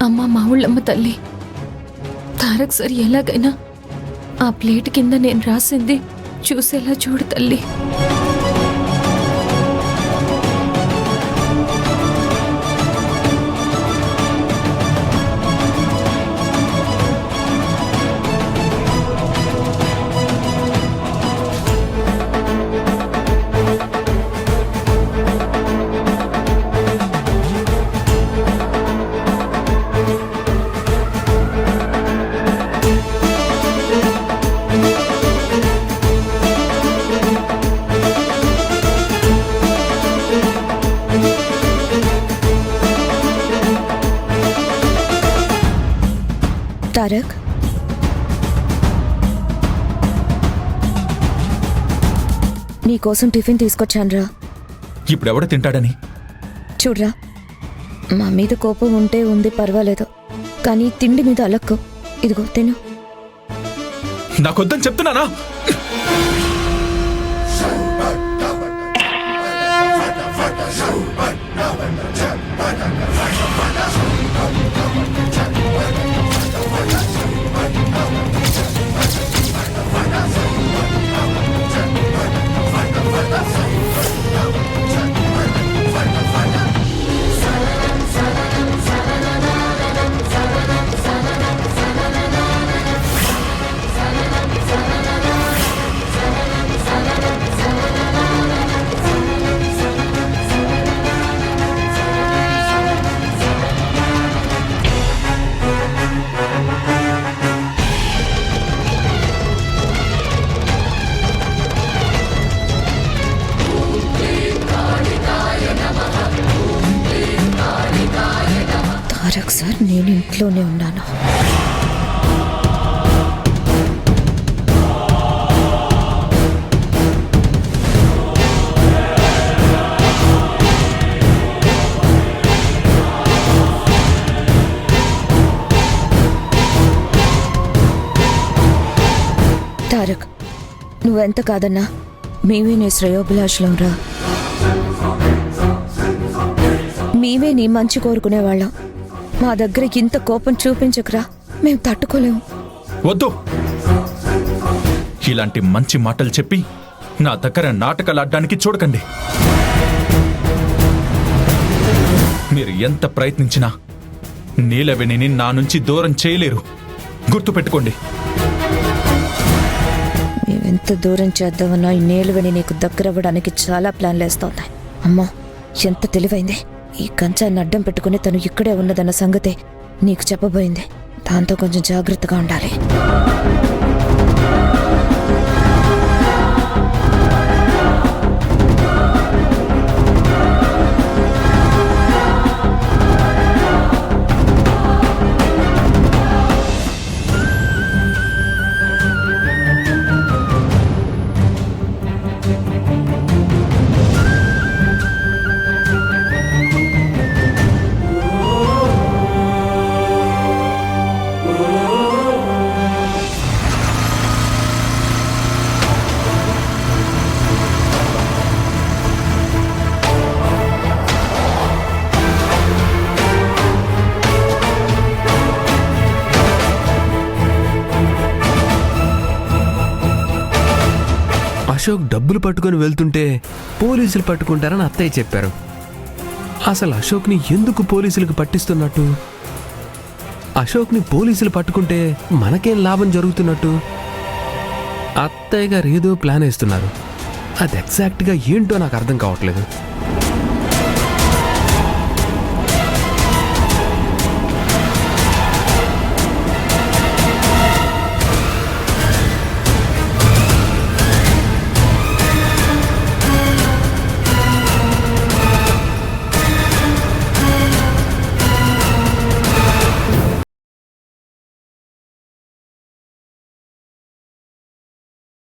అమ్మ మావుళ్ళమ్మ తల్లి, తారక్ సార్ ఎలాగైనా ఆ ప్లేట్ కింద నేను రాసింది చూసేలా చూడు తల్లి. తారక్, నీకోసం టిఫిన్ తీసుకొచ్చానురా. ఇప్పుడెవడ తింటాడని? చూడ్రా, మా మీద కోపం ఉంటే ఉంది, పర్వాలేదు, కానీ తిండి మీద అలక్కు. ఇదిగో తిను. నాకొద్దని చెప్తున్నానా? తారక్ సార్, నేను ఇంట్లోనే ఉన్నాను. తారక్, నువ్వెంత కాదన్నా మేమే నీ శ్రేయోభిలాషులం రా. మేమే నీ మంచి కోరుకునేవాళ్ళం. మా దగ్గర ఇంత కోపం చూపించకురా, మేము తట్టుకోలేము. వద్దు, ఇలాంటి మంచి మాటలు చెప్పి నా దగ్గర నాటకాలు ఆడడానికి చూడకండి. మీరు ఎంత ప్రయత్నించినా నీలవేణిని నా నుంచి దూరం చేయలేరు, గుర్తుపెట్టుకోండి. మేమెంత దూరం చేద్దామన్నా ఈ నీలవేణి నీకు దగ్గరవ్వడానికి చాలా ప్లాన్లు వేస్తోంది. అమ్మో, ఎంత తెలివైంది! ఈ కంచాన్ని అడ్డం పెట్టుకుని తను ఇక్కడే ఉన్నదన్న సంగతే నీకు చెప్పబోయింది. దాంతో కొంచెం జాగ్రత్తగా ఉండాలి. అశోక్ డబ్బులు పట్టుకొని వెళ్తుంటే పోలీసులు పట్టుకుంటారని అత్తయ్య చెప్పారు. అసలు అశోక్ని ఎందుకు పోలీసులకు పట్టిస్తున్నట్టు? అశోక్ని పోలీసులు పట్టుకుంటే మనకేం లాభం జరుగుతున్నట్టు? అత్తయ్య గారు ఏదో ప్లాన్ వేస్తున్నారు. అది ఎగ్జాక్ట్గా ఏంటో నాకు అర్థం కావట్లేదు.